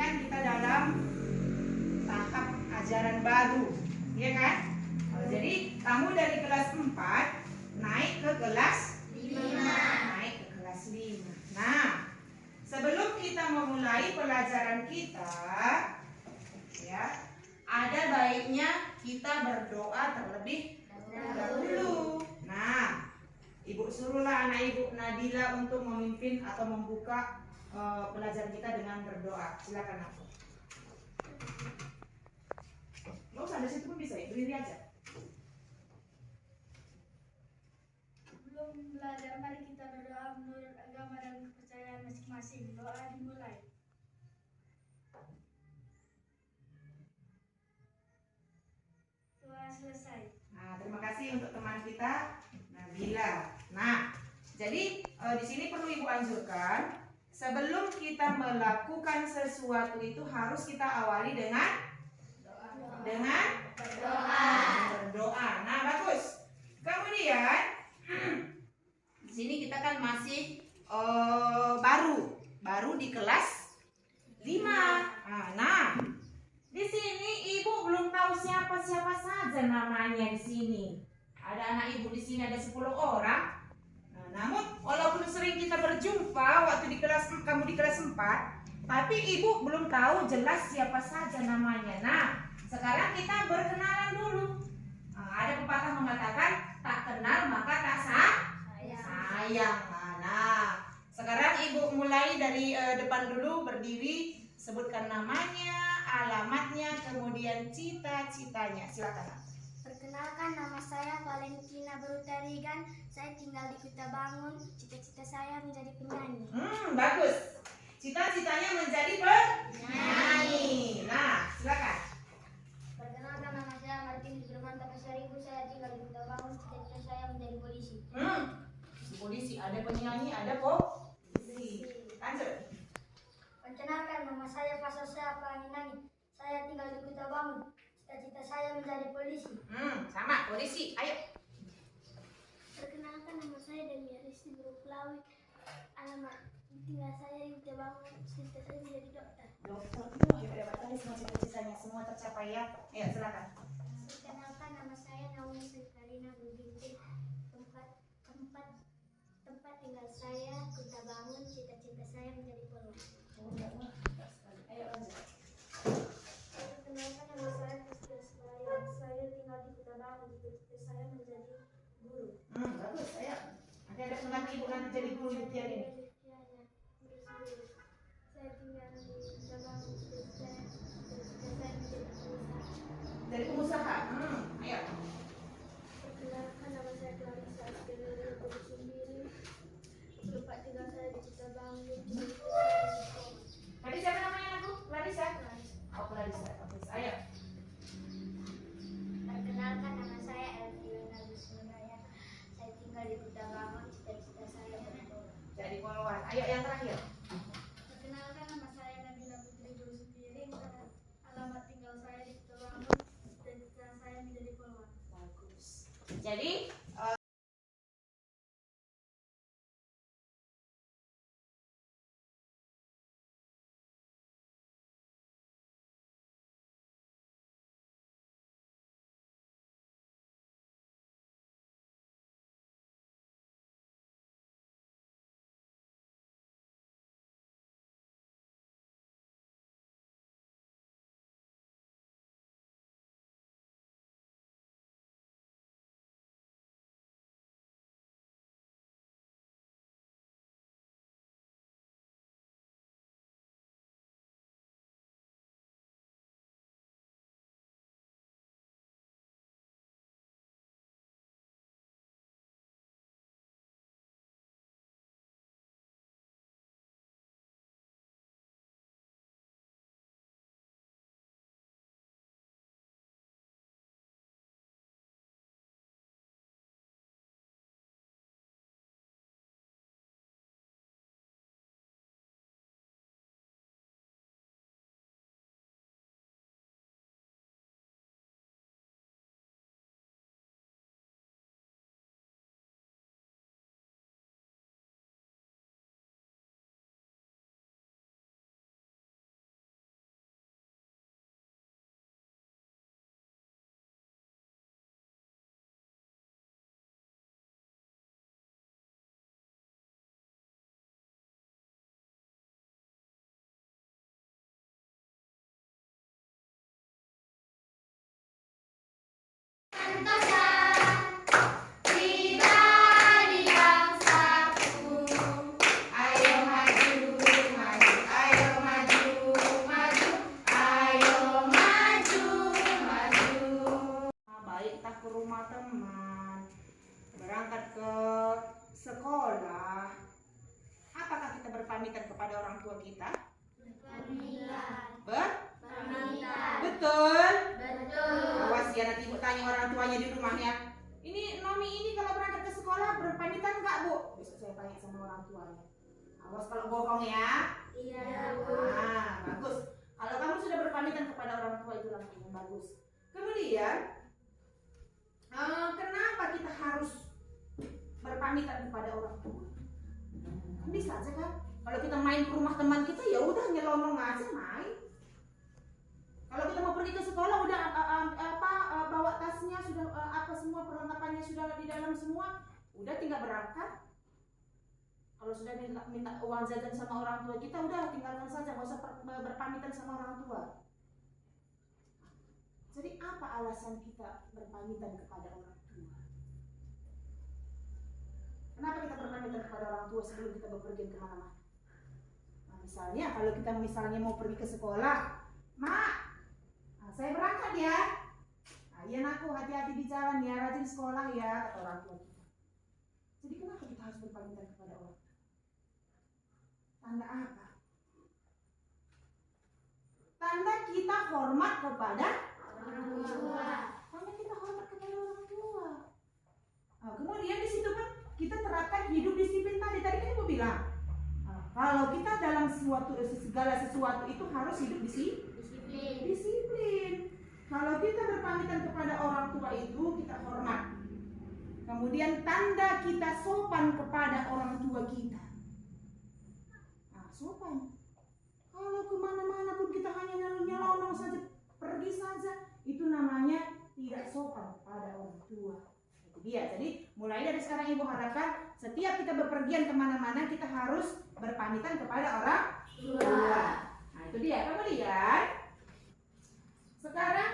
kan kita dalam tahap ajaran baru, ya kan? Jadi kamu dari kelas 4 naik ke kelas 5. Naik ke kelas 5. Nah, sebelum kita memulai pelajaran kita, ya, ada baiknya kita berdoa terlebih dahulu. Nah, Ibu suruhlah anak Ibu Nabila untuk memimpin atau membuka pelajaran kita dengan berdoa. Silakan aku. Nggak usah dari situ pun bisa ya, berdiri aja. Sebelum belajar, mari kita berdoa menurut agama dan kepercayaan masing-masing. Doa dimulai. Doa selesai. Nah, terima kasih untuk teman kita Nabila. Nah, jadi di sini perlu Ibu anjurkan, sebelum kita melakukan sesuatu itu harus kita awali dengan berdoa. Nah, bagus. Kemudian di sini kita kan masih baru di kelas 5. Nah, di sini Ibu belum tahu siapa saja namanya di sini. Ada anak Ibu di sini ada 10 orang. Nah, namun walaupun sering kita berjumpa waktu kamu di kelas 4, tapi Ibu belum tahu jelas siapa saja namanya. Nah, sekarang kita berkenalan dulu. Ada pepatah mengatakan tak kenal maka tak sayang. Nah, sekarang Ibu mulai dari depan dulu, berdiri, sebutkan namanya, alamatnya, kemudian cita-citanya. Silakan. Perkenalkan, nama saya Valentina Berutarigan. Saya tinggal di Kuta Bangun. Cita-cita saya menjadi penyanyi. Bagus. Cita-citanya menjadi penyanyi. Nah, silakan. Perkenalkan, nama saya Martin Firman Tapasaribu. Saya tinggal di Kuta Bangun. Cita-cita saya menjadi polisi. Polisi, ada penyanyi, ada polisi. Lanjut. Perkenalkan, nama saya Fasosya Panginani. Saya tinggal di Kuta Bangun. Cita-cita saya menjadi polisi. Sama, polisi. Ayo. Perkenalkan, nama saya Demiaristi Beruklawi. Alamat tinggal saya di Kuta Bangun. Cita-cita saya menjadi dokter. Dokter, semua cita-citanya semua tercapai ya. Ayo, silakan. Perkenalkan, nama saya Naomi Sekarina Bubinti. Tempat tinggal saya Kuta Bangun. Cita-cita saya menjadi polisi. Ayo lanjut. Perkenalkan, nama saya Kristia Selayang. Saya tinggal di Kuta Bangun. Cita-cita saya menjadi guru. Bagus, ayo. Nanti ada pengganti Ibu nanti jadi guru Ibu Tiar ini. Saya tinggal di Kuta Bangun. Cita-cita saya menjadi pengusaha. Jadi pengusaha. Ayo. Perkenalkan, nama saya Clarissa Askelia Sendiri. Tempat tinggal saya di Kuta Bangun. Tadi siapa namanya aku? Clarissa. Oh, Clarissa. Bagus. Ayo. Perkenalkan, nama saya Elvina Lusmunaya. Saya tinggal di Kuta Bangun. Cita-cita saya Jadi polwan. Ayo yang terakhir. Perkenalkan, nama saya Nabila Putri Guru Sembiring. Alamat tinggal saya di Kuta Bangun. Cita-cita saya menjadi polwan. Bagus. Jadi orang tua kita? Berpamitan. Betul. Betul. Awas ya, nanti ibu tanya orang tuanya di rumah ya. Ini Nomi ini kalau berangkat ke sekolah berpamitan nggak, Bu? Besok saya tanya sama orang tuanya. Awas kalau bohong ya. Iya, Bu. Nah, bagus. Kalau kamu sudah berpamitan kepada orang tua itu langkah yang bagus. Kemudian, kenapa kita harus berpamitan kepada orang tua? Bisa aja kan? Kalau kita main ke rumah teman kita ya udah nyelonong aja main. Kalau kita mau pergi ke sekolah udah bawa tasnya sudah apa semua perlengkapannya sudah di dalam semua, udah tinggal berangkat. Kalau sudah minta uang jajan sama orang tua kita udah tinggalkan saja, nggak usah berpamitan sama orang tua. Jadi apa alasan kita berpamitan kepada orang tua? Kenapa kita berpamitan kepada orang tua sebelum kita bepergian kemana-mana? Nah, misalnya kalau kita mau pergi ke sekolah, Mak, saya berangkat ya. Nah, iya aku hati-hati di jalan ya, rajin sekolah ya, kata orang tua kita. Jadi kenapa kita harus berpamitan kepada orang tua? Tanda apa? Tanda kita hormat kepada Orang tua. tanda kita hormat kepada orang tua. Nah, kemudian di situ kan kita terapkan hidup disiplin tadi. Tadi kan ibu bilang, kalau kita dalam segala sesuatu itu harus hidup disiplin. Kalau kita berpamitan kepada orang tua itu kita hormat. Kemudian tanda kita sopan kepada orang tua kita. Nah, sopan. Kalau kemana-mana pun kita hanya nyelonong saja, pergi saja, itu namanya tidak sopan kepada orang tua. Itu dia. Jadi mulai dari sekarang ibu harapkan setiap kita bepergian kemana-mana kita harus berpamitan kepada orang tua. Nah itu dia. Kemudian sekarang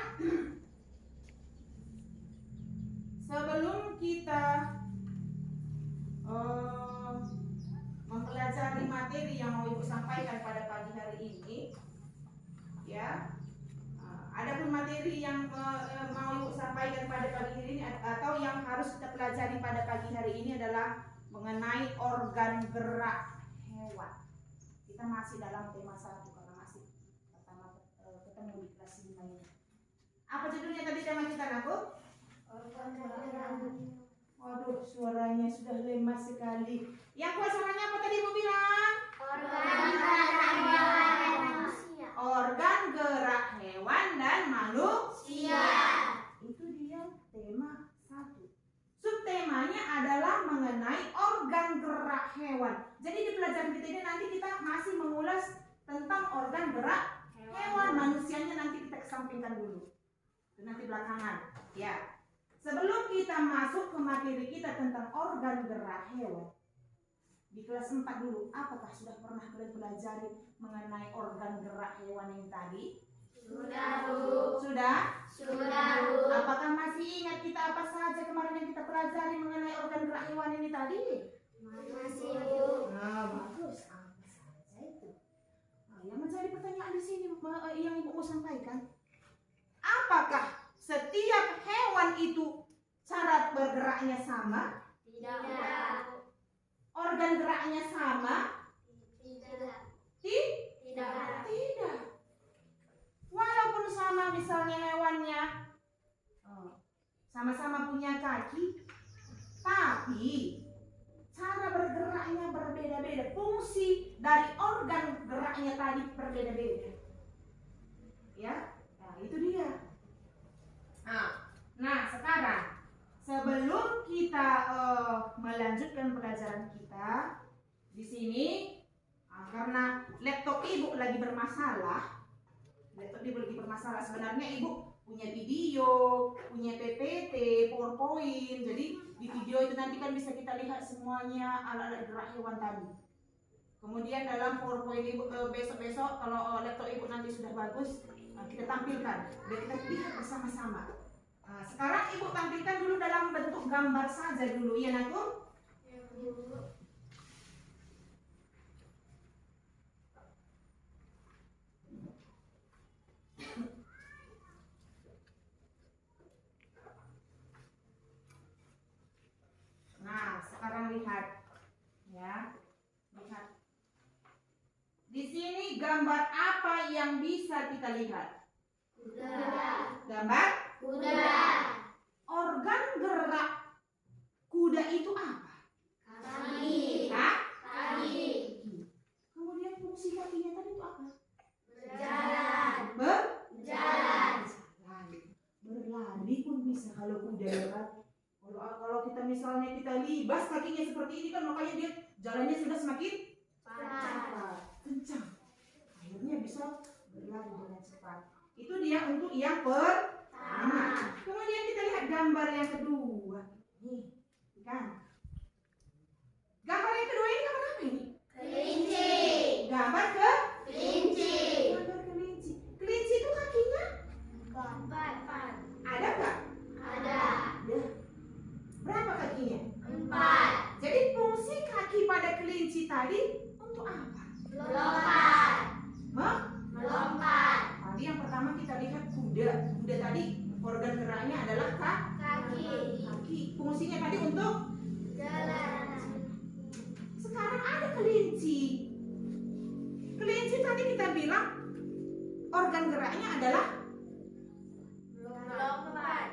sebelum kita mempelajari materi yang mau ibu sampaikan pada pagi hari ini, ya, adapun materi yang mau ibu sampaikan pada pagi hari ini atau yang harus kita pelajari pada pagi hari ini adalah mengenai organ gerak hewan. Kita masih dalam tema 1 karena masih pertama ketemu di kelas 5 ini. Apa judulnya tadi tema kita, Nak? Organ gerak. Waduh, suaranya sudah lemah sekali. Yang kuat suaranya apa tadi ibu bilang? Organ gerak hewan dan manusia. Organ gerak hewan dan manusia. Itu dia tema 1. Subtemanya adalah mengenai organ gerak hewan. Jadi di pelajaran kita ini nanti kita masih mengulas tentang organ gerak hewan. Manusianya nanti kita kesampingkan dulu. Itu nanti belakangan. Ya. Sebelum kita masuk ke materi kita tentang organ gerak hewan, di kelas 4 dulu, apakah sudah pernah kalian pelajari mengenai organ gerak hewan yang tadi? Sudah, Bu. Sudah? Sudah, Bu. Apakah masih ingat kita apa saja kemarin yang kita pelajari mengenai organ gerak hewan ini tadi? Masih, Bu. Nah, bagus. Apa saja itu? Nah, yang menjadi pertanyaan di sini yang ibu mau sampaikan, apakah setiap hewan itu cara bergeraknya sama? Tidak. Organ geraknya sama? Tidak. Tidak. Tidak. Walaupun sama misalnya hewannya sama-sama punya kaki, tapi cara bergeraknya berbeda-beda. Fungsi dari organ geraknya tadi berbeda-beda. Ya, nah itu dia. Nah, sekarang sebelum kita melanjutkan pelajaran kita di sini, karena laptop ibu lagi bermasalah, sebenarnya ibu punya video, punya PPT, PowerPoint, jadi di video itu nanti kan bisa kita lihat semuanya alat-alat gerak hewan tadi. Kemudian dalam PowerPoint ibu besok-besok kalau laptop ibu nanti sudah bagus, kita tampilkan, biar kita lihat bersama-sama. Sekarang ibu tampilkan dulu dalam bentuk gambar saja dulu, ya Naku? Ya, Bu. Nah, sekarang lihat, ya, lihat. Di sini gambar apa yang bisa kita lihat? Kuda. Gambar Kuda. organ gerak kuda itu apa? Kaki. Hah? Kaki. Kemudian fungsi kakinya tadi itu apa? Berjalan. Berjalan. Berlari pun bisa kalau kuda ya kan. Kalau kita misalnya kita libas kakinya seperti ini kan, makanya dia jalannya sudah semakin cepat, kencang. Akhirnya bisa berlari dengan cepat. Itu dia untuk yang pertama. Kemudian kita lihat gambar yang kedua. Nih, kan? Gambar yang kedua ini gambar apa ini? Kelinci. Gambar Kelinci. gambar kelinci. Kelinci itu kakinya Empat. ada nggak? Ada. Ada. Berapa kakinya? 4. Jadi fungsi kaki pada kelinci tadi untuk apa? Melompat. Melompat. Tadi yang pertama kita lihat kuda. Kuda tadi organ geraknya adalah Kaki. kaki. Fungsinya tadi untuk Jalan. sekarang ada kelinci. Kelinci tadi kita bilang organ geraknya adalah Melompat.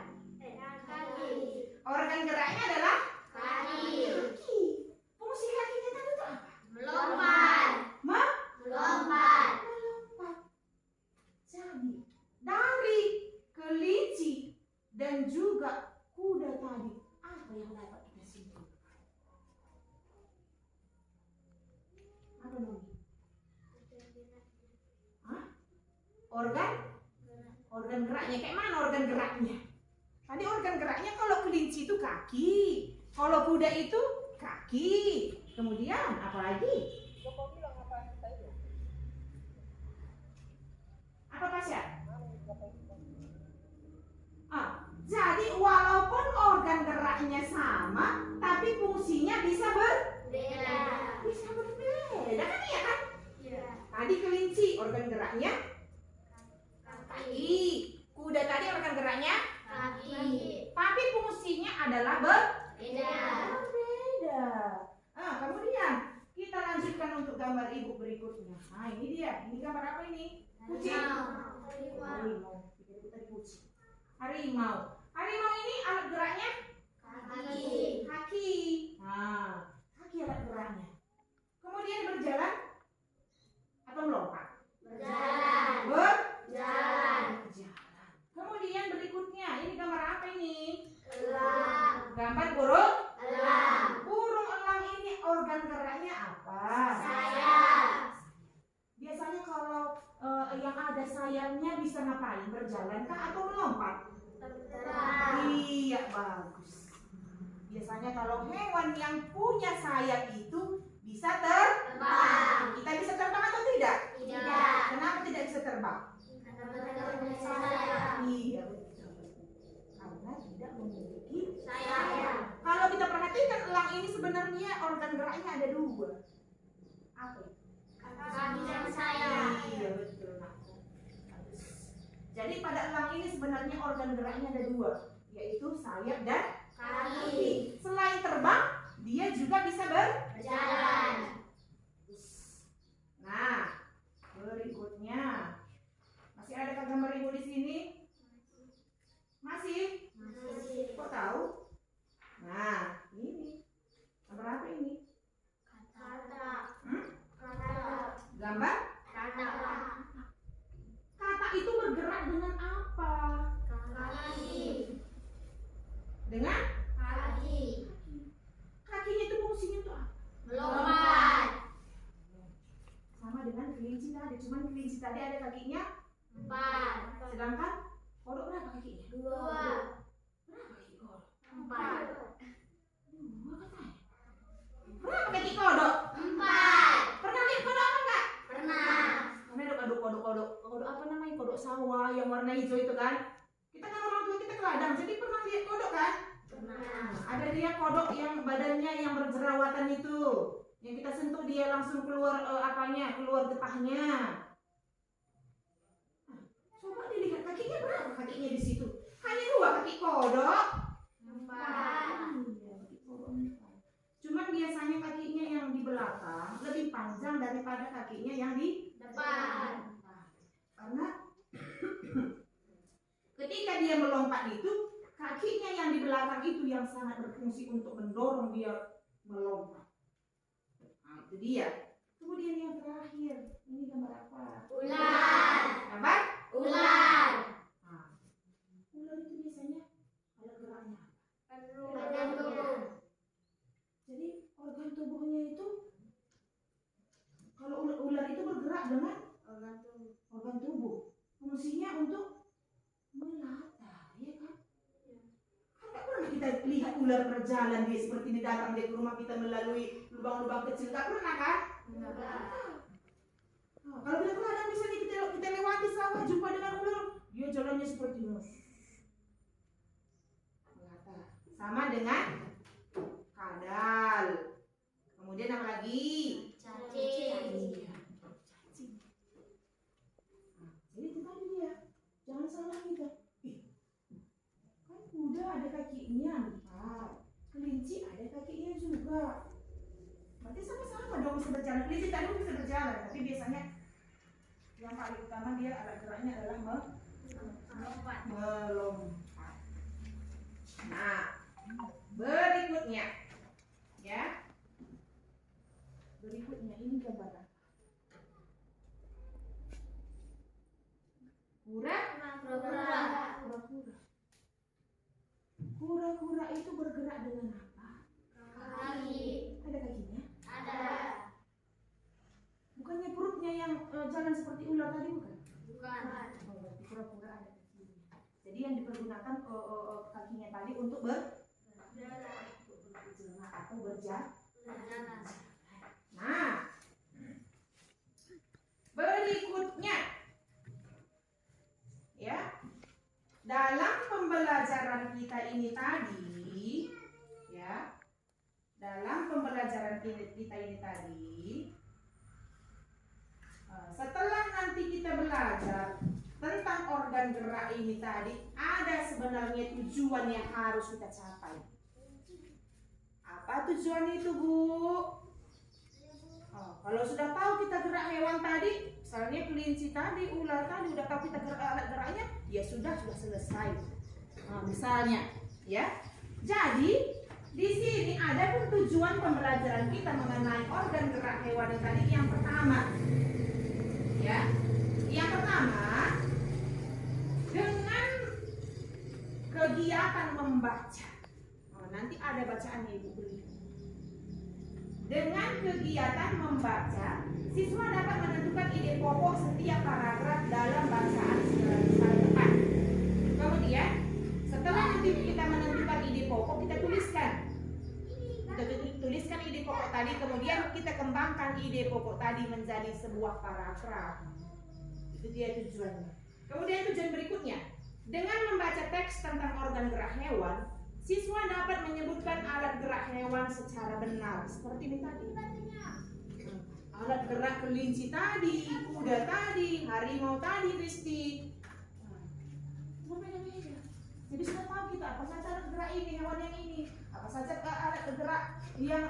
Kaki. organ geraknya adalah Kaki. kaki. Fungsi kakinya tadi itu apa? Melompat. Melompat. Melompat. Jadi dari kelinci dan juga kuda tadi apa yang dapat kita simpulkan? Apa namanya? Hah? Organ geraknya. Kayak mana organ geraknya? Tadi organ geraknya kalau kelinci itu kaki, kalau kuda itu kaki. Kemudian apa lagi? Apa Pasya? Jadi walaupun organ geraknya sama, tapi fungsinya bisa Beda. berbeda kan ya kan? Ya. Tadi kelinci organ geraknya Kaki. kaki, kuda tadi organ geraknya, Kaki. tapi fungsinya adalah Beda. berbeda. Kemudian kita lanjutkan untuk gambar ibu berikutnya. Nah ini dia, ini gambar apa ini? Kucing. Harimau. Tadi kucing. Harimau. Harimau ini alat geraknya Kaki. kaki. Nah, kaki alat geraknya. Kemudian berjalan atau melompat? Berjalan. Berjalan. Jalan. Kemudian berikutnya, ini gambar apa ini? Elang. Gambar burung. Elang. Burung elang ini organ geraknya apa? Sayap. Biasanya kalau yang ada sayapnya bisa ngapain? Berjalan kah atau melompat? Terbang. Iya, bagus. Biasanya kalau hewan yang punya sayap itu bisa Terbang. Kita bisa terbang atau tidak? Tidak. Kenapa tidak bisa terbang? Karena sayap. Iya, betul. Karena tidak memiliki Sayap. Kalau kita perhatikan elang ini sebenarnya organ geraknya ada dua. Apa itu? Kaki dan sayap. Iya, betul. Bagus. Jadi pada elang ini sebenarnya organ geraknya ada dua, yaitu sayap dan Kaki. Selain terbang, dia juga bisa Berjalan. Nah, berikutnya masih ada gambar ibu di sini? Masih? Masih. Kok tahu? Nah, ini gambar apa ini? Kata. Hmm? Kata. Gambar Kata. kata itu bergerak dengan apa? Kaki. Dengan Kaki. kakinya itu fungsinya untuk apa? Melompat. Sama dengan kelinci tadi, cuman kelinci tadi ada kakinya, 4. sedangkan kodok berapa kakinya? 2. Berapa kaki kodok? 4. Dua katanya. Berapa kaki kodok? 4. Pernah lihat kodok apa enggak? Pernah. Mana ada kodok apa namanya? Kodok sawah yang warna hijau itu kan? Kita kan orang tua kita ke ladang, jadi pernah lihat kodok kan? Pernah. Ada dia kodok yang badannya yang berjerawatan itu, yang kita sentuh dia langsung keluar keluar getahnya. Coba dilihat kakinya berapa kakinya di situ? Hanya 2 kaki kodok. 4. Iya, kaki kodok 4. Cuman biasanya kakinya yang di belakang belakang lebih panjang daripada kakinya yang di Depan. karena ketika dia melompat itu, kakinya yang di belakang itu yang sangat berfungsi untuk mendorong dia melompat. Nah, itu dia. Kemudian yang terakhir, ini gambar apa? Ular. Gambar? Ular. Nah, ular itu biasanya ada geraknya. Organ tubuh. Jadi organ tubuhnya itu, kalau ular itu bergerak dengan organ tubuh, fungsinya untuk melata, ya kan? Tidak pernah kita lihat ular berjalan dia seperti ini datang dia ke rumah kita melalui lubang-lubang kecil, tak pernah kan? Nah, kalau kita kadang misalnya kita lewati sawah jumpa dengan ular, dia jalannya seperti ini. Melata. Sama dengan kadal. Kemudian apa lagi? Cacing. Cacing. Nah, jadi itu tadi dia. Jangan salah kita. Kan kuda ada kakinya 4, kelinci ada kakinya juga. Berarti sama-sama dong bisa berjalan. Kelinci tadi bisa berjalan, tapi biasanya yang paling utama dia alat geraknya adalah melompat. Nah, berikutnya, ya. Berikutnya ini gambaran. Kura-kura. Kura-kura itu bergerak dengan apa? Kaki. Ada kakinya? Ada. Bukannya perutnya yang jalan seperti ular tadi bukan? Bukan. Oh, berarti kura-kura ada kakinya. Jadi yang dipergunakan kakinya tadi untuk bergerak atau berjalan. Nah, berikutnya, ya, dalam pembelajaran kita ini tadi, ya, dalam pembelajaran kita ini tadi, setelah nanti kita belajar tentang organ gerak ini tadi, ada sebenarnya tujuan yang harus kita capai. Apa tujuan itu, Bu? Kalau sudah tahu kita gerak hewan tadi, misalnya kelinci tadi, ular tadi, udah tahu kita alat geraknya, ya sudah selesai. Nah, misalnya, ya. Jadi di sini ada pun tujuan pembelajaran kita mengenai organ gerak hewan yang tadi yang pertama, ya. Yang pertama, dengan kegiatan membaca. Nanti ada bacaannya Ibu beri. Dengan kegiatan membaca, siswa dapat menentukan ide pokok setiap paragraf dalam bacaan selesai depan. Kemudian, setelah nanti kita menentukan ide pokok, kita tuliskan. Kita tuliskan ide pokok tadi, kemudian kita kembangkan ide pokok tadi menjadi sebuah paragraf. Itu dia tujuannya. Kemudian tujuan berikutnya, dengan membaca teks tentang organ gerak hewan, siswa dapat menyebutkan alat gerak hewan secara benar. Seperti ini tadi. Alat gerak kelinci tadi, kuda tadi, harimau tadi, Risti. Berbeda-beda. Jadi sudah tahu kita apa saja alat gerak ini, hewan yang ini, apa saja alat gerak yang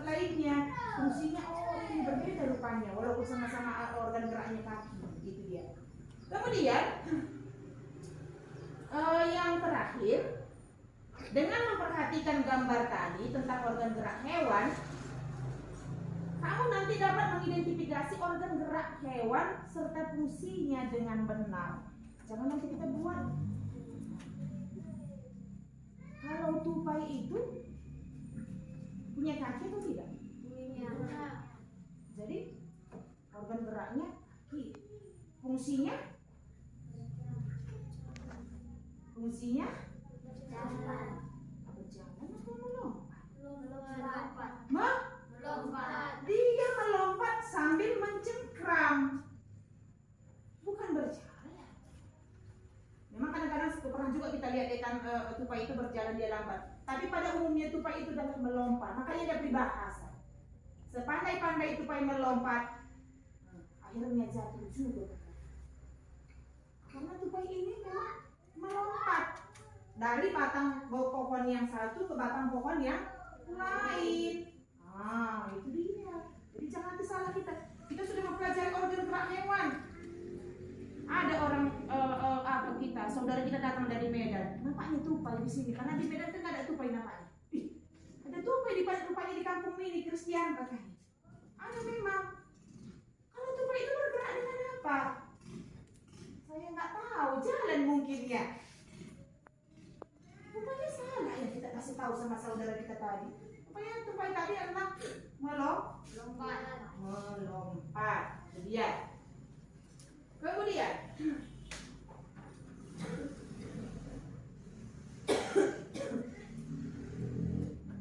lainnya. Fungsinya ini berbeda rupanya, walaupun sama-sama organ geraknya kaki. Gitu dia. Kemudian yang terakhir, dengan memperhatikan gambar tadi tentang organ gerak hewan, kamu nanti dapat mengidentifikasi organ gerak hewan serta fungsinya dengan benar. Jangan nanti kita buat. Kalau tupai itu punya kaki atau tidak? Punya. Jadi organ geraknya kaki. Fungsinya? Jalan. Berjalan atau melompat? Melompat. Dia melompat sambil mencengkram, bukan berjalan. Memang kadang-kadang pernah juga kita lihat ikan tupai itu berjalan dia lambat. Tapi pada umumnya tupai itu dapat melompat. Makanya dia peribahasa. Sepandai-pandai tupai melompat, akhirnya jatuh juga. Karena tupai ini memang melompat dari batang pohon yang satu ke batang pohon yang lain. Itu dia. Jadi jangan nanti salah kita. Kita sudah mempelajari organ gerak hewan. Ada orang saudara kita datang dari Medan, nampaknya tupai di sini. Karena di Medan kan ada tupai nampaknya. Ada tupai rupanya di kampung ini Kristian katanya. Ada memang. Kalau tupai itu bergerak dengan apa? Saya nggak tahu. Jalan mungkin ya. Rupanya salah yang kita kasih tahu sama saudara kita tadi. Rupanya tupai tadi adalah melompat. Kemudian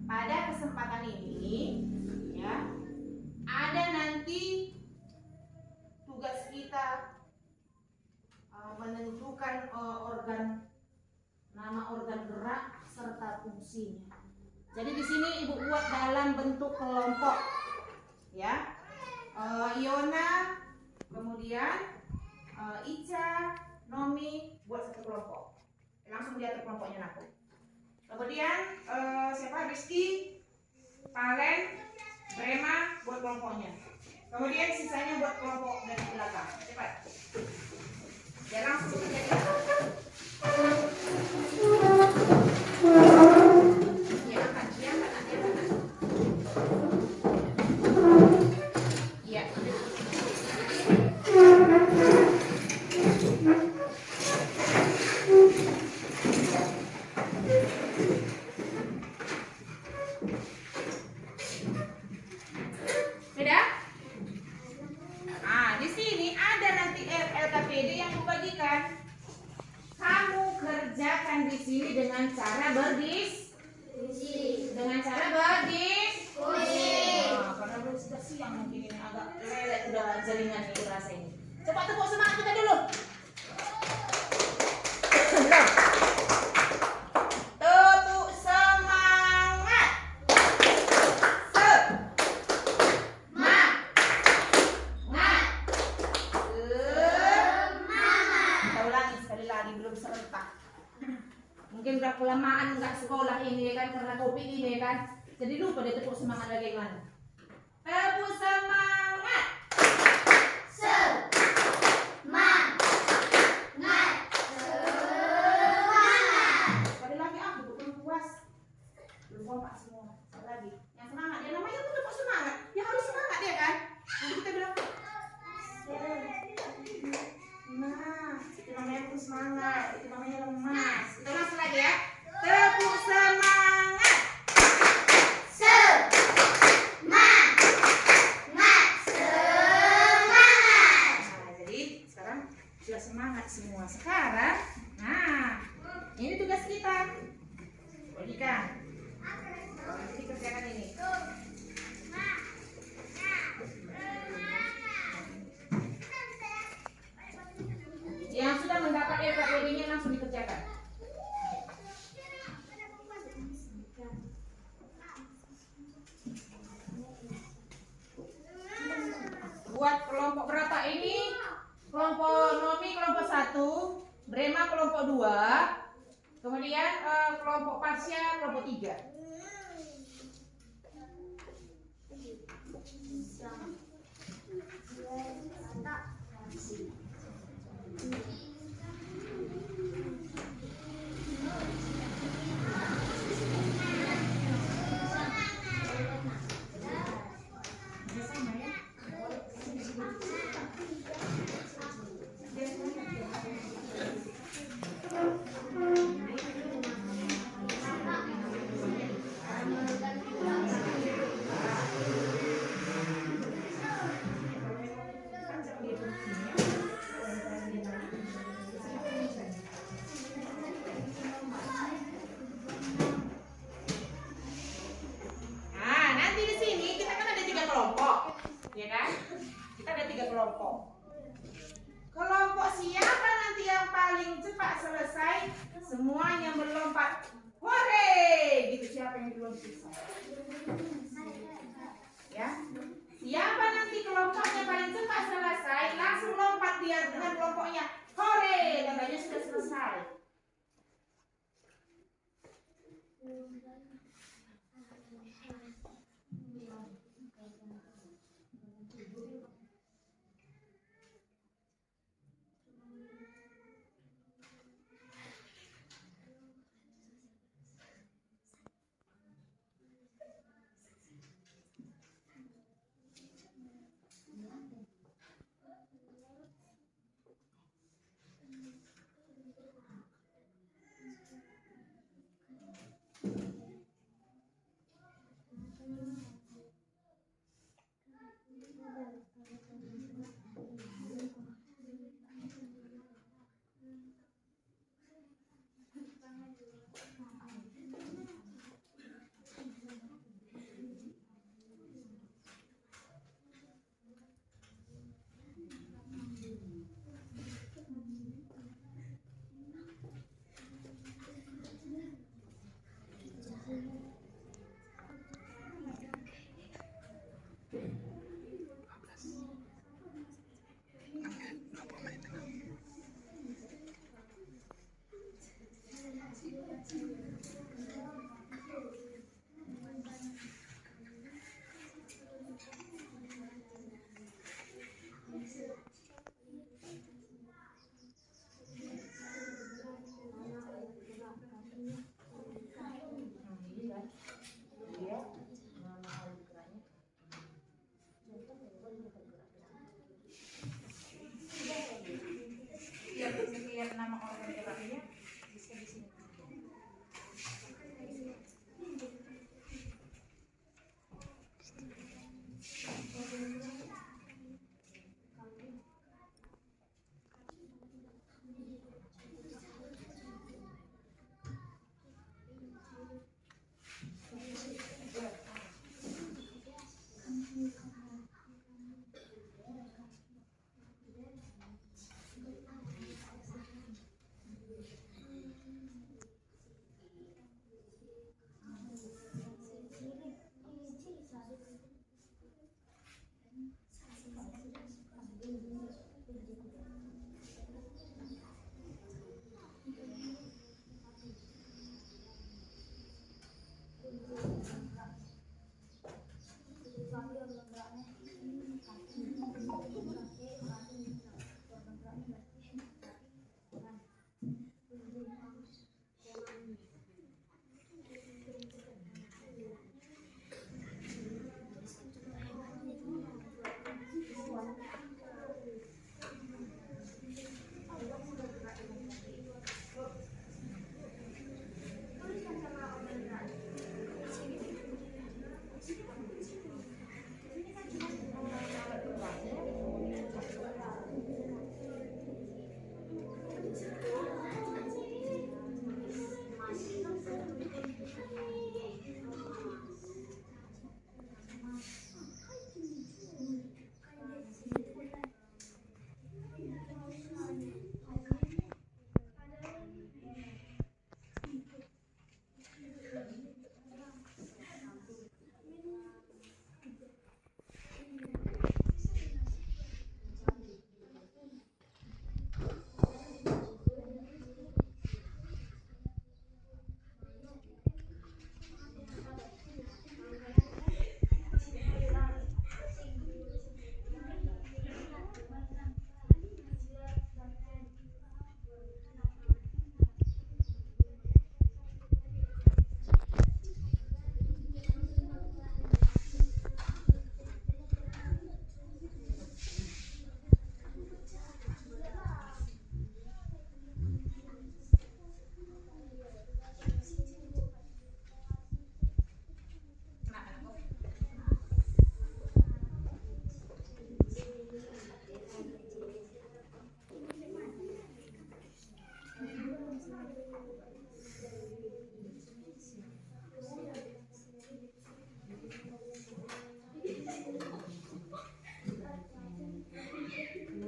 pada kesempatan ini ya, ada nanti tugas kita menentukan nama organ gerak serta fungsinya. Jadi di sini Ibu buat dalam bentuk kelompok ya. Iona, kemudian Ica, Nomi buat satu kelompok. Langsung diatur kelompoknya aku. Kemudian siapa? Rizky, Palen, Brema buat kelompoknya. Kemudian sisanya buat kelompok dari belakang. Cepat. Ya langsung bekerja. Mungkin udah kelamaan nggak sekolah ini kan karena COVID ini kan, jadi lupa dia tepuk semangat lagi gimana? Tepuk semangat. Semangat. Sekali lagi aku belum puas, belum kompak semua. Sekali lagi, yang semangat dia namanya tuh tepuk semangat, ya harus semangat dia kan? Jadi kita bilang, nah itu namanya tuh semangat, itu namanya lemas. Kita ulang lagi ya. Tepuk semangat. Nah, jadi sekarang sudah semangat semua. Sekarang, nah ini tugas kita. Berikan. Jadi kerjakan ini. Yang sudah mendapat LKPD-nya langsung dikerjakan. Buat kelompok berapa ini? Kelompok Nomi kelompok 1, Brema kelompok 2, kemudian kelompok Pasya kelompok 3. Ya kan? Kita ada 3 kelompok. Kelompok siapa nanti yang paling cepat selesai? Semuanya melompat. Hore! Gitu, siapa yang duluan selesai? Ya. Siapa nanti kelompoknya paling cepat selesai, langsung lompat dia dengan kelompoknya. Hore! Tandanya sudah selesai.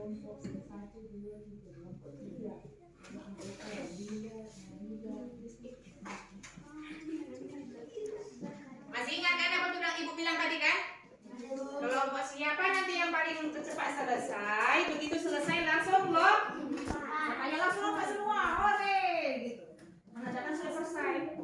Masih ingat kan apa sudah ibu bilang tadi kan? Kelompok siapa nanti yang paling cepat selesai, begitu selesai langsung loh. Makanya langsung lompat semua, hore gitu. Menandakan sudah selesai.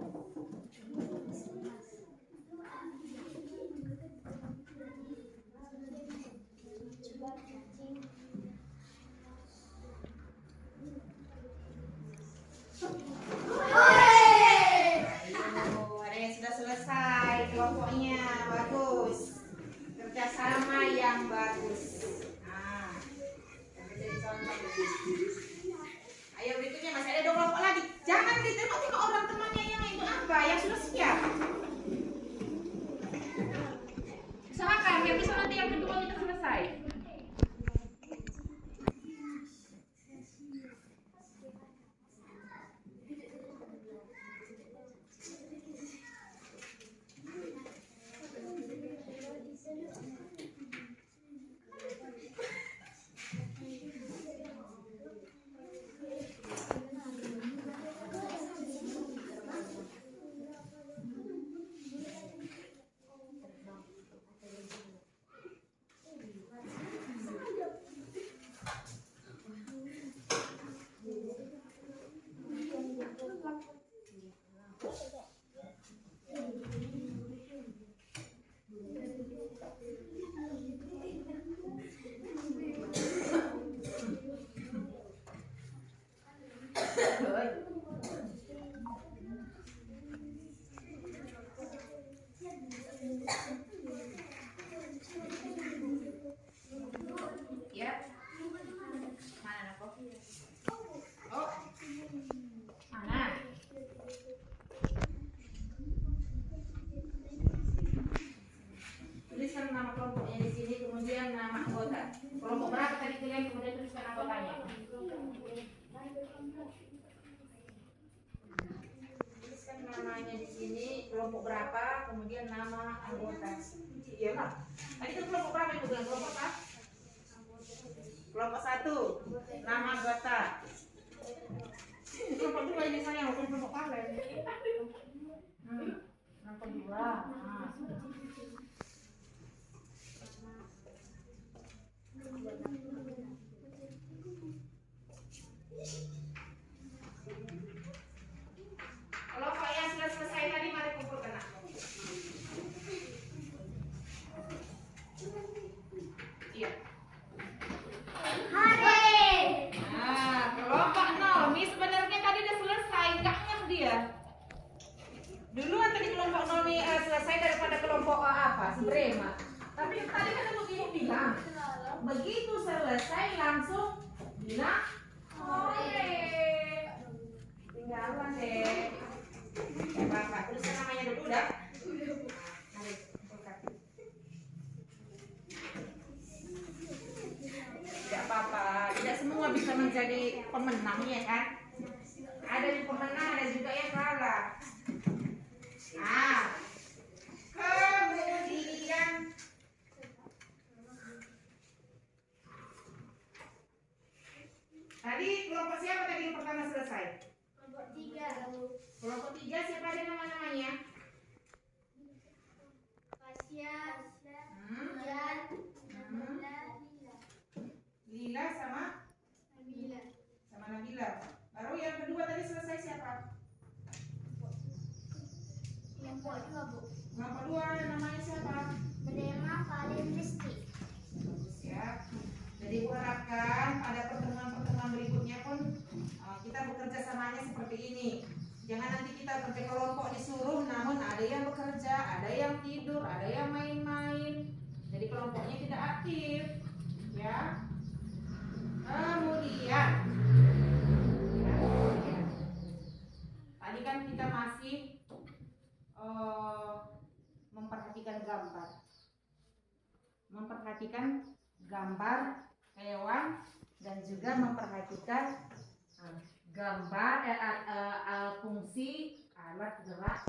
Ada yang sudah selesai kelompoknya, bagus. Kerjasama yang bagus. Nah, jadi contoh. Ayo berikutnya masih ada 2 kelompok lagi. Jangan ditengok-tengok orang temannya yang itu apa, yang sudah siap. Usahakan biar bisa nanti yang kedua kita selesai. Ya. Mana aku? Oh. Mana? Tuliskan nama kelompoknya di sini, kemudian nama anggota. Kelompok berapa tadi kalian, kemudian tuliskan anggotanya. Tuliskan namanya di sini, kelompok berapa, kemudian nama anggota. Iya lah. Tadi itu kelompok berapa itu? Kelompok apa? Kelompok 1, nama anggota. Kelompok 2 ini saya, bukan kelompok kalian. Kelompok 2. Nah. Kelompok yang sudah selesai tadi mari kumpulkan aku. Iya. Nah, kelompok 0. Ini sebenarnya tadi udah selesai, enggak ngeh dia. Duluan tadi kelompok 0 nih selesai daripada kelompok apa? Si Brema. Tapi tadi kan ibu bilang, begitu selesai langsung bilang hore. Tinggalan deh. Ya Bapak, tuliskan namanya dulu udah. Mari, buka. Tidak apa-apa, tidak semua bisa menjadi pemenang ya kan? Ada yang pemenang, ada juga yang kalah. Nah, kemudian tadi kelompok siapa tadi yang pertama selesai? Kelompok 3. Kelompok 3 siapa ada nama-namanya? Fasya, Hmm. Jan, Hmm. Nabila, Lila sama Nabila. Nabila. Baru yang kedua tadi selesai siapa? Kelompok 2, Bu. Kelompok 2 namanya siapa? Brema, Khalil, Rizky. Bagus ya. Jadi harapkan pada pertemuan-pertemuan berikutnya pun kita bekerja samanya seperti ini. Jangan nanti kita kerja kelompok disuruh, namun ada yang bekerja, ada yang tidur, ada yang main-main. Jadi kelompoknya tidak aktif, ya. Kemudian, tadi kan kita masih memperhatikan gambar hewan dan juga memperhatikan gambar fungsi alat gerak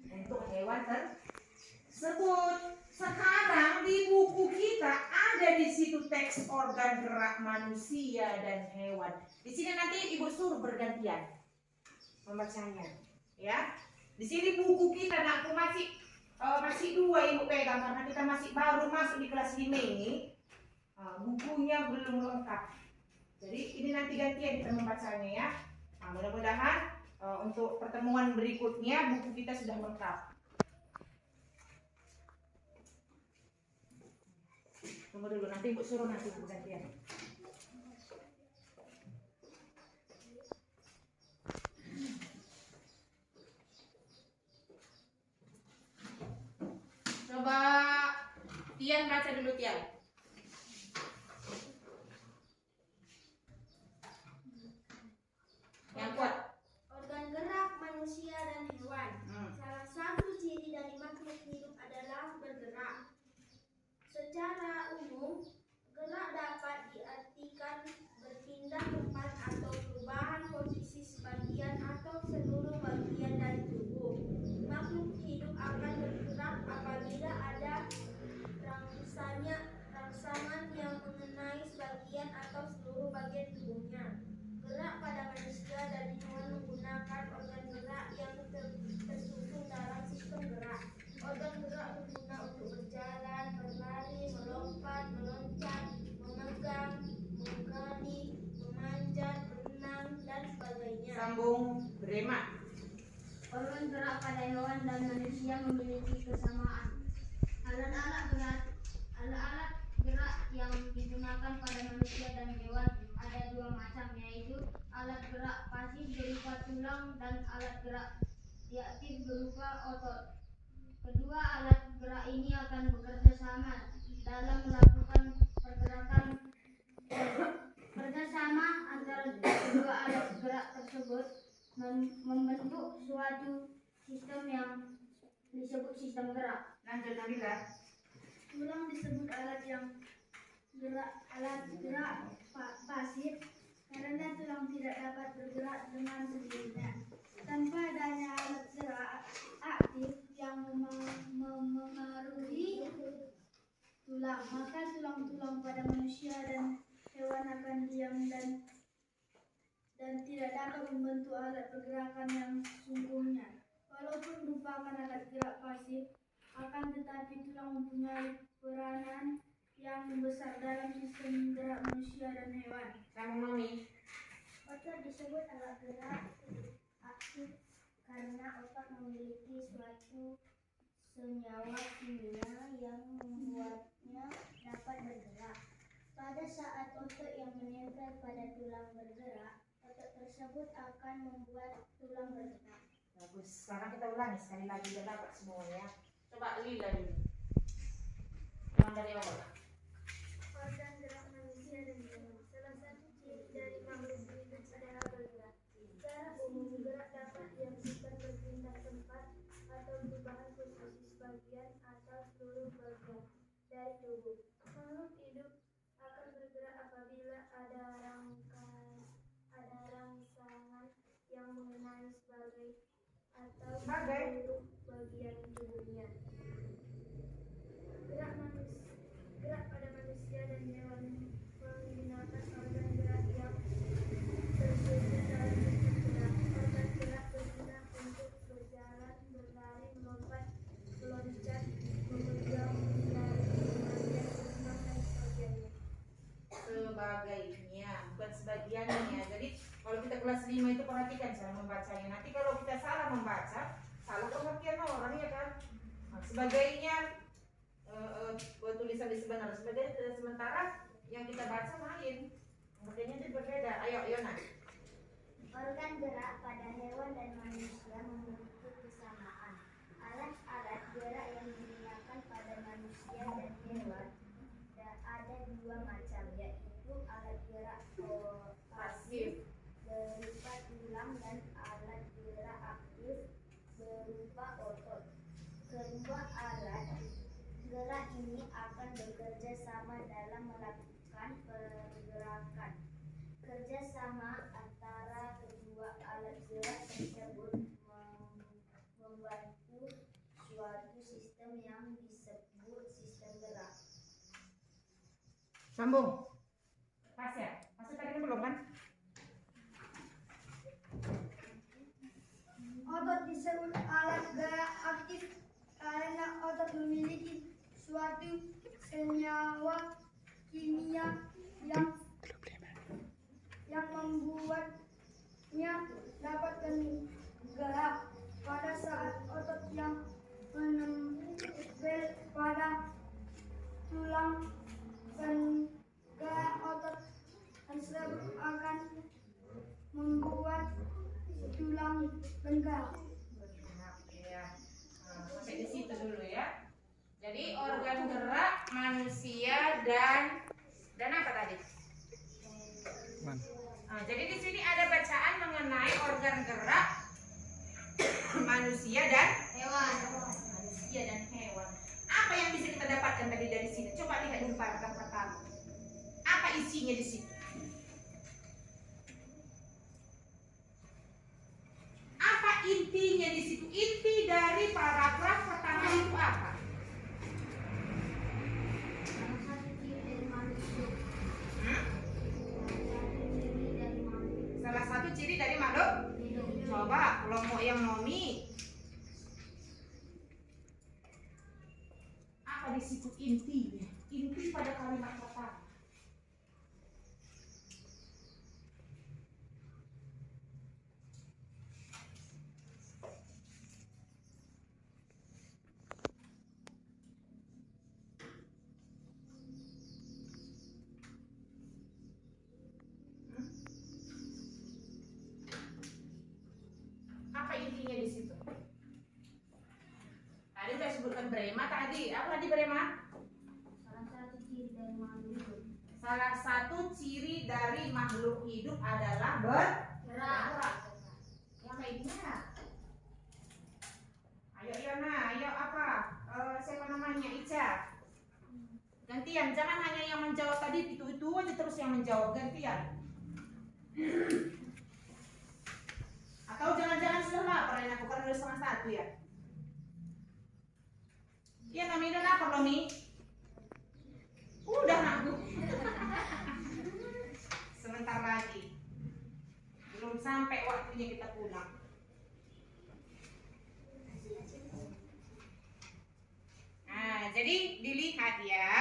untuk hewan tersebut. Sekarang di buku kita ada di situ teks organ gerak manusia dan hewan. Di sini nanti ibu suruh bergantian membacanya, ya. Di sini buku kita, nah aku masih dua ibu pegang karena kita masih baru masuk di kelas 5 ini. Bukunya belum lengkap. Jadi ini nanti gantian kita membacanya ya. Mudah-mudahan untuk pertemuan berikutnya buku kita sudah lengkap. Tunggu dulu, nanti ibu suruh nanti ibu gantian. Coba Tian baca dulu Tian. Yang kuat. Organ gerak manusia dan hewan. Salah satu ciri dari makhluk hidup adalah bergerak. Secara umum, gerak dapat diartikan berpindah tempat atau perubahan posisi sebagian atau seluruh bagian dari tubuh. Makhluk hidup akan bergerak apabila ada rangsangan yang mengenai sebagian atau seluruh bagian tubuhnya. Gerak pada manusia dan hewan menggunakan organ gerak yang tersusun dalam sistem gerak. Organ gerak berguna untuk berjalan, berlari, melompat, meloncat, memegang, menggali, memanjat, berenang, dan sebagainya. Sambung Brema. Organ gerak pada hewan dan manusia memiliki kesamaan. Alat-alat gerak yang digunakan pada manusia dan hewan ada dua macam, yaitu alat gerak pasif berupa tulang dan alat gerak reaktif berupa otot. Kedua alat gerak ini akan bekerja sama dalam melakukan pergerakan. Kerjasama antara kedua alat gerak tersebut membentuk suatu sistem yang disebut sistem gerak. Lanjut Nabila. Tulang disebut alat gerak pasif karena tulang tidak dapat bergerak dengan sendirinya. Tanpa adanya alat gerak aktif yang memengaruhi tulang, maka tulang-tulang pada manusia dan hewan akan diam dan tidak dapat membentuk alat pergerakan yang sungguhnya. Walaupun merupakan alat gerak pasif, akan tetapi tulang mempunyai peranan yang besar dalam sistem gerak manusia dan hewan. Sambung Mami. Otot disebut alat gerak aktif karena otot memiliki suatu senyawa kimia yang membuatnya dapat bergerak. Pada saat otot yang menempel pada tulang bergerak, otot tersebut akan membuat tulang bergerak. Bagus. Sekarang kita ulangi sekali lagi biar dapat semuanya. Coba Lila dulu. Yang dari awal. Organ gerak manusia dan hewan. Salah satu ciri dari makhluk hidup adalah bergerak. Secara umum, gerak dapat diartikan berpindah tempat atau perubahan posisi sebagian atau seluruh bagian dari tubuh. Makhluk hidup akan bergerak apabila ada rangsangan yang mengenai seluruh bagian tubuhnya. Gerak pada manusia dan hewan menggunakan organ gerak yang tersusun dalam sistem gerak. Organ gerak berguna untuk berjalan, berlari, melompat, meloncat, memegang, mencari, memanjat, berenang, dan sebagainya. Sebagainya, bukan sebagiannya. Jadi kalau kita kelas 5 itu perhatikan cara membacanya. Nanti kalau kita salah membaca, salah pengertian orang ya kan. Sebagainya tulisan di sementara yang kita baca lain. Pengertiannya itu berbeda. Ayo Yona. Organ gerak pada hewan dan manusia memiliki kesamaan. Alat-alat gerak yang digunakan pada manusia dan hewan ada dua macam, yaitu alat gerak pasif berupa tulang dan alat gerak aktif berupa otot. Kedua alat gerak ini akan bekerja sama dalam melakukan pergerakan. Kerjasama antara kedua alat gerak tersebut membantu suatu sistem yang disebut Sambung. Pas ya? Masih tadi kan belum kan? Otot disebut alat gerak aktif karena otot memiliki suatu senyawa kimia yang membuatnya dapat bergerak. Pada saat otot yang menempel pada tulang penggerak otot tersebut akan membuat tulang bengkak. Ya. Sampai di situ dulu ya. Jadi organ gerak manusia dan apa tadi? Jadi di sini ada bacaan mengenai organ gerak manusia dan Hewan. manusia dan hewan. Apa yang bisa kita dapatkan tadi dari sini? Coba lihat dulu paragraf pertama. Apa isinya di sini? Apa intinya di situ? Inti dari paragraf pertama itu apa? Salah satu ciri dari manusia. Hmm? Salah satu ciri Salah satu ciri dari dari manusia. makhluk. Hidup. Coba kelompok yang Momi. Apa di situ intinya? Inti pada kalimat pertama. Apa intinya di situ? Tadi udah sebutkan Brema tadi. Apa tadi Brema? Salah satu ciri dari makhluk hidup. Salah satu ciri dari makhluk hidup adalah bergerak. Yang lainnya. Ayo Yona, ayo apa? Siapa namanya? Ica. Gantian, jangan hanya yang menjawab tadi itu aja terus yang menjawab, gantian. Atau jangan-jangan sudah lapar ini aku karena udah 1:30 ya. Iya Nomi, udah lapar Nomi? Udah aku. Sebentar lagi. Belum sampai waktunya kita pulang. Nah, jadi dilihat ya.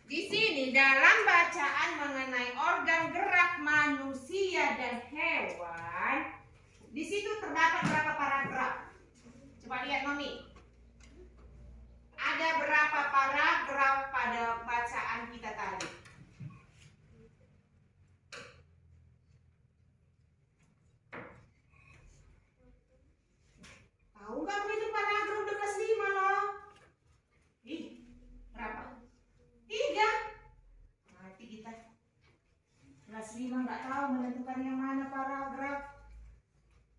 Di sini dalam bacaan mengenai organ gerak manusia dan hewan, di situ terdapat berapa paragraf? Coba lihat Mami. Ada berapa paragraf pada bacaan kita tadi? Tahu nggak aku itu paragraf udah kelas 5 loh. Ih, berapa? 3. Mati kita. Kelas 5 nggak tahu menentukan yang mana paragraf.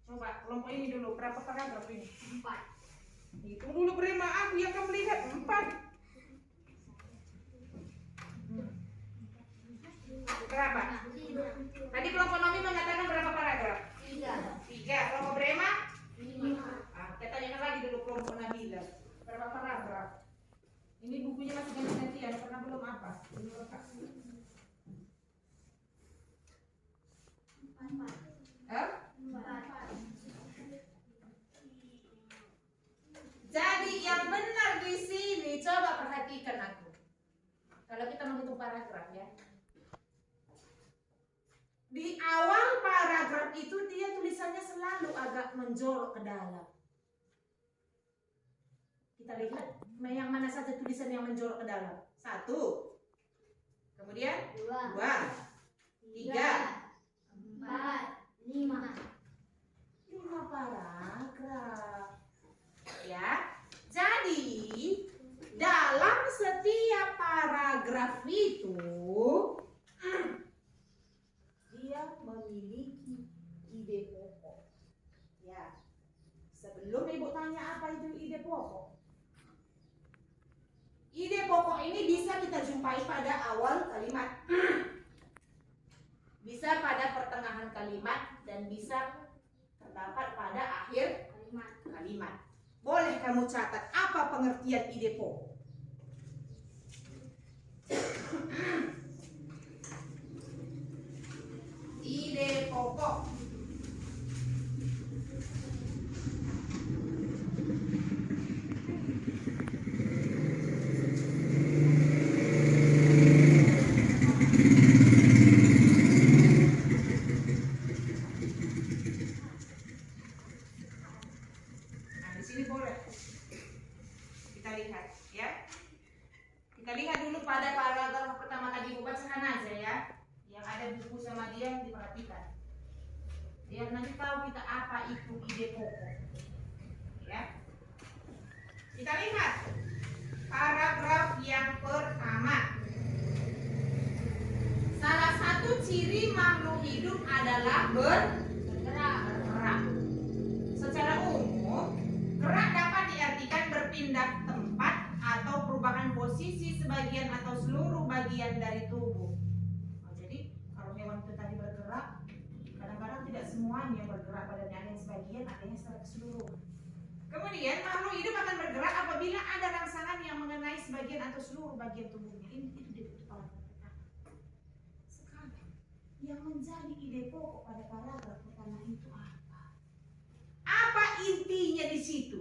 Coba kelompok ini dulu, berapa paragraf ini? 4. Hitung dulu Brema, aku yang akan melihat 4. Berapa? Tadi kelompok Nomi mengatakan berapa paragraf? 3. Kelompok Brema? 5. Kita tanyakan lagi dulu kelompok Nabila. Berapa paragraf? Ini bukunya masih ganti-gantian karena belum apa? Belum lengkap. Jadi yang benar di sini coba perhatikan aku. Kalau kita menghitung paragraf ya. Di awal paragraf itu dia tulisannya selalu agak menjorok ke dalam. Kita lihat yang mana saja tulisan yang menjorok ke dalam. 1. Kemudian 2, 3, 4, 5. 5 paragraf. Ya. Jadi dalam setiap paragraf itu dia memiliki ide pokok. Ya. Sebelum Ibu tanya apa itu ide pokok. Ide pokok ini bisa kita jumpai pada awal kalimat. Bisa pada pertengahan kalimat dan bisa terdapat pada akhir kalimat. Boleh kamu catat apa pengertian ide pokok? Ide pokok. Nah, di sini boleh kita lihat ya. Kita lihat dulu pada paragraf pertama tadi, Bu, bacakan aja ya. Yang ada buku sama dia diperhatikan. Biar nanti tahu kita apa itu ide pokok. Ya. Kita lihat paragraf yang pertama. Salah satu ciri makhluk hidup adalah bergerak. Secara umum, gerak dapat diartikan berpindah tempat atau perubahan posisi sebagian atau seluruh bagian dari tubuh. Nah, jadi kalau hewan itu tadi bergerak, kadang-kadang tidak semuanya bergerak badannya, ada yang sebagian, ada yang secara keseluruhan. Kemudian makhluk hidup akan bergerak apabila ada rangsangan yang mengenai sebagian atau seluruh bagian tubuhnya. Ini itu di kepala pertama. Sekarang yang menjadi ide pokok pada paragraf pertama itu apa? Apa intinya di situ?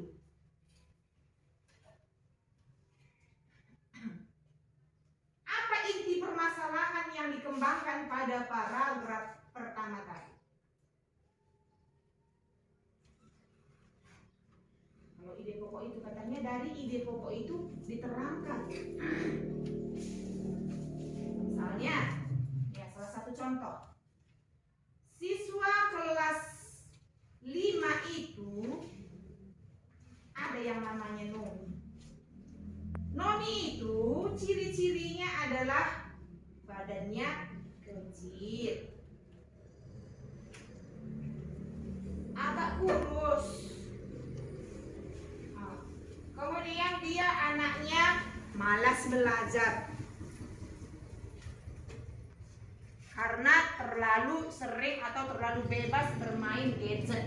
Apa inti permasalahan yang dikembangkan pada paragraf pertama tadi? Kalau ide pokok itu katanya dari ide pokok itu diterangkan. Misalnya, ya salah satu contoh. Siswa kelas 5 itu ada yang namanya Nomi. Nomi itu ciri-cirinya adalah badannya kecil, agak kurus. Kemudian dia anaknya malas belajar karena terlalu sering atau terlalu bebas bermain gadget.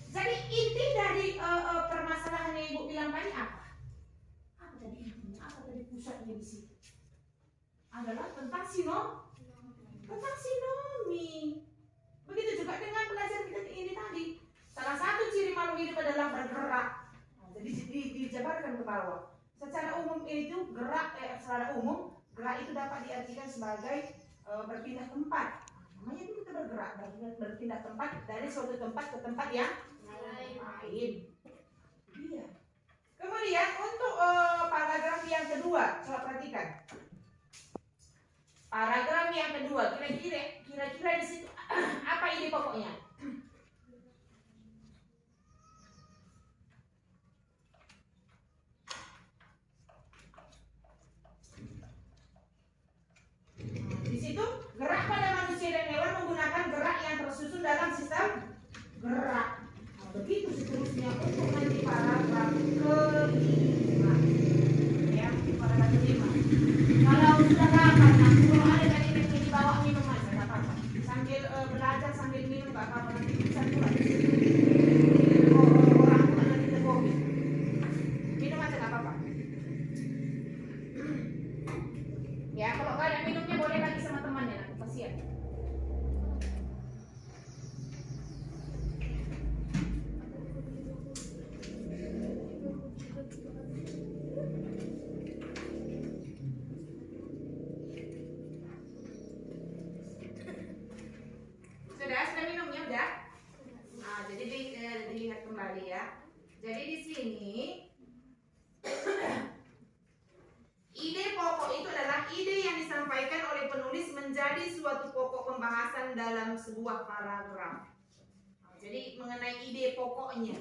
Jadi inti dari permasalahan yang Ibu bilang tadi apa? Apa tadi intinya? Apa tadi pusatnya di situ? Adalah tentang sinomi. Begitu juga dengan pelajaran kita ini tadi. Salah satu ciri makhluk hidup adalah bergerak. Nah, jadi dijabarkan ke bawah. Secara umum itu secara umum gerak itu dapat diartikan sebagai berpindah tempat. Namanya itu kita bergerak, berpindah tempat dari suatu tempat ke tempat yang lain. Iya. Kemudian untuk paragraf yang kedua, coba perhatikan. Paragraf yang kedua, kira-kira di situ apa ide pokoknya? Di situ gerak pada manusia dan hewan menggunakan gerak yang tersusun dalam sistem gerak. Nah, begitu seterusnya untuk nanti paragraf kelima. Ya, paragraf kelima. Kalau sudah dapat, nanti kalau ada tadi yang dibawa minum aja, nggak apa-apa. Sambil belajar sambil minum nggak apa-apa, nanti bisa kurang. Orang tua nanti tergobi. Minum aja nggak apa-apa. Ya, kalau nggak ada minumnya boleh bagi sama temannya, nanti kasihan. Sudah minumnya udah? Nah, jadi dilihat kembali ya. Jadi di sini ide pokok itu adalah ide yang disampaikan oleh penulis menjadi suatu pokok pembahasan dalam sebuah paragraf. Nah, jadi mengenai ide pokoknya,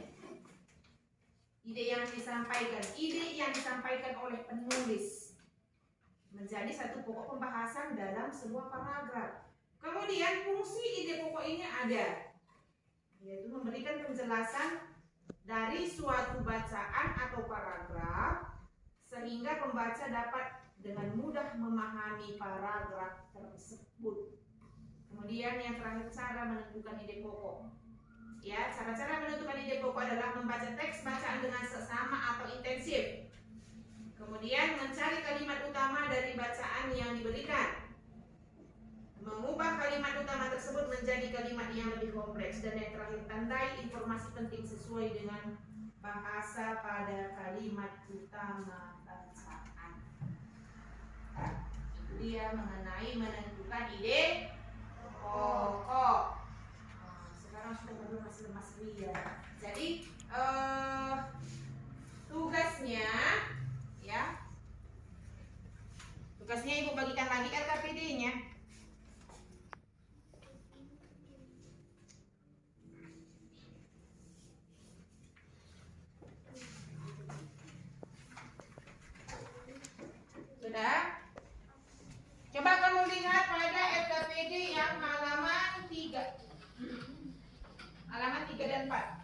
ide yang disampaikan oleh penulis menjadi satu pokok pembahasan dalam sebuah paragraf. Kemudian fungsi ide pokok ini ada, yaitu memberikan penjelasan dari suatu bacaan atau paragraf sehingga pembaca dapat dengan mudah memahami paragraf tersebut. Kemudian yang terakhir, cara menentukan ide pokok. Ya, cara-cara menentukan ide pokok adalah membaca teks bacaan dengan seksama atau intensif. Kemudian mencari kalimat utama dari bacaan yang diberikan. Mengubah kalimat utama tersebut menjadi kalimat yang lebih kompleks. Dan yang terakhir, tandai informasi penting sesuai dengan bahasa pada kalimat utama bacaan. Itu dia mengenai menentukan ide pokok. Sekarang sudah baru masih lemas ria. Jadi tugasnya, ya, tugasnya ibu bagikan lagi LKPD-nya. Sudah? Coba kamu lihat pada LKPD yang halaman 3. Halaman 3 dan 4.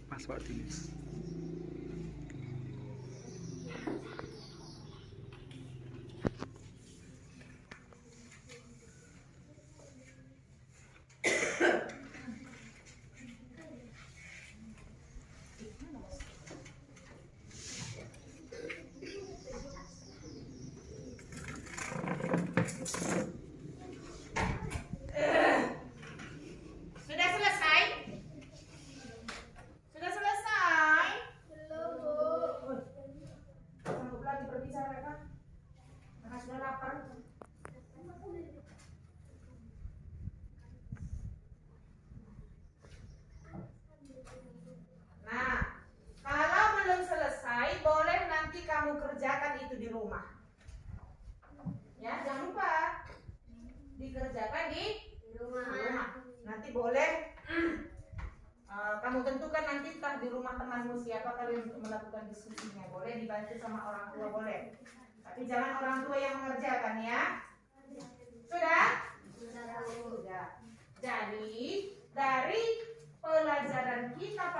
Password tulis. Sudah selesai? Sudah selesai? Belum, Bu. Sanggup lagi berbicara kan? Karena sudah lapar. Nah, kalau belum selesai, boleh nanti kamu kerjakan itu di rumah. Ya, jangan lupa dikerjakan di rumah. Nanti boleh kamu tentukan nanti entah di rumah temanmu siapa kalian untuk melakukan diskusinya. Boleh dibantu sama orang tua, boleh. Tapi jangan orang tua yang mengerjakan ya. Sudah? Sudah. Jadi dari pelajaran kita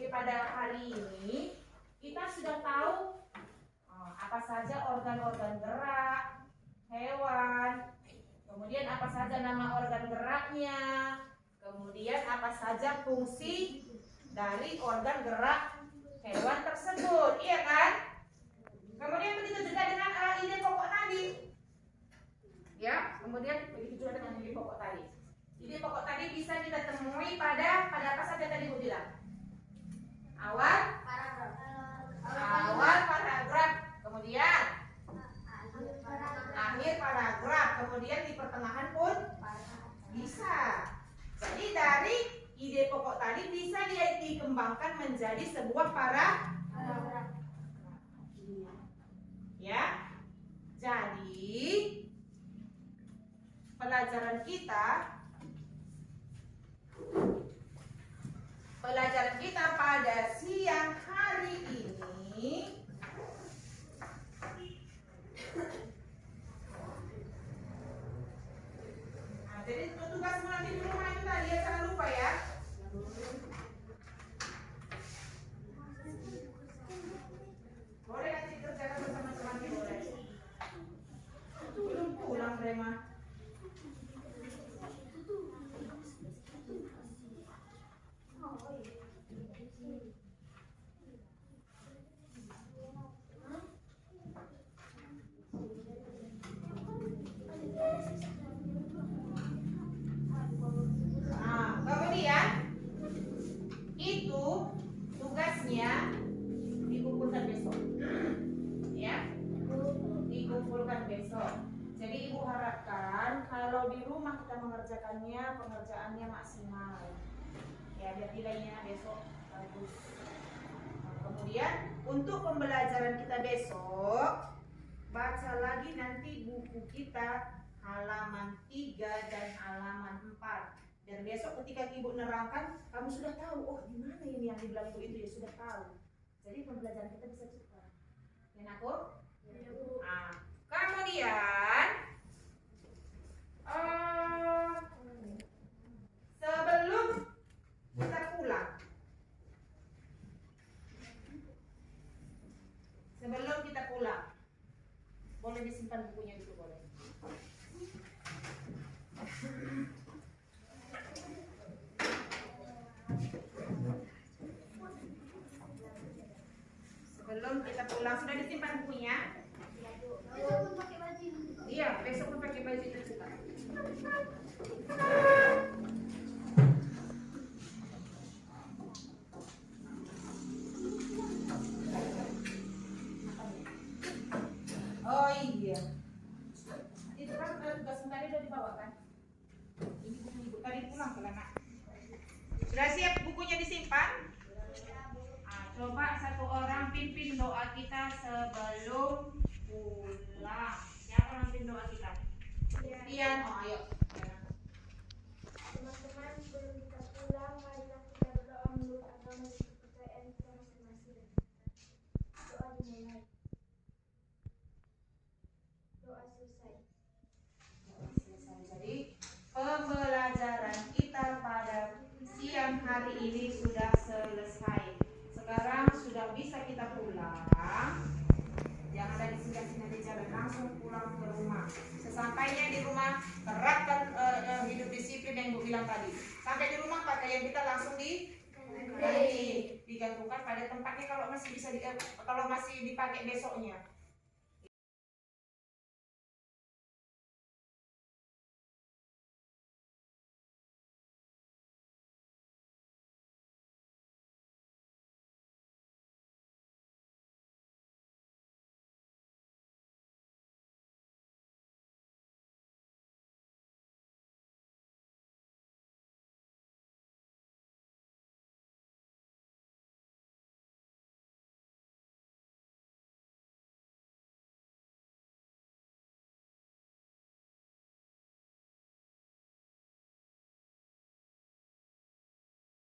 pada hari ini, kita sudah tahu apa saja organ-organ gerak hewan, kemudian apa saja nama organ geraknya, kemudian apa saja fungsi dari organ gerak hewan tersebut, iya kan? Kemudian begitu juga dengan ide pokok tadi, ya. Kemudian begitu juga dengan ide pokok tadi. Ide pokok tadi bisa kita temui pada apa saja tadi Bu bilang? Awal paragraf, kemudian akhir paragraf, kemudian di pertengahan pun bisa. Jadi dari ide pokok tadi bisa dia dikembangkan menjadi sebuah paragraf. Ya. Jadi pelajaran kita pada siang hari ini jadi tugasmu nanti di rumah itu tadi ya, jangan lupa ya. Boleh nanti dikerjakan bersama temannya, boleh. Belum pulang Brema. Nah, kemudian itu tugasnya dikumpulkan besok, ya, dikumpulkan besok. Jadi ibu harapkan kalau di rumah kita mengerjakannya, pengerjaannya maksimal, ya, biar nilainya besok bagus. Nah, kemudian untuk pembelajaran kita besok, baca lagi nanti buku kita halaman 3 dan halaman 4. Dan besok ketika ibu nerangkan, kamu sudah tahu, oh gimana ini yang dibilang ibu itu, ya sudah tahu. Jadi pembelajaran kita bisa cepat. Dan aku? Ya, Bu. Nah, kemudian sebelum kita pulang, boleh disimpan bukunya dulu, boleh. Sebelum kita pulang, sudah disimpan bukunya? Besok pun pakai baju ini. Iya, besok pun pakai baju itu juga. Oh iya, itu kan tugas tadi udah dibawa kan? Ini buku ibu tadi pulang ke anak. Sudah siap bukunya disimpan? Coba satu orang pimpin doa kita sebelum pulang. Siapa yang pimpin doa kita? Ian. Oh, ayo. Teman-teman, sebelum kita pulang, marilah kita berdoa menurut agama dan kepercayaan kita masing-masing. Doa dimulai. Doa selesai. Jadi pembelajaran kita pada siang hari ini sudah selesai. Sekarang sudah bisa kita pulang. Jangan ada singgah-singgah di jalan, langsung pulang ke rumah. Sesampainya di rumah, terapkan hidup disiplin yang Ibu bilang tadi. Sampai di rumah pakaian kita langsung digantungkan pada tempatnya kalau masih bisa kalau masih dipakai besoknya.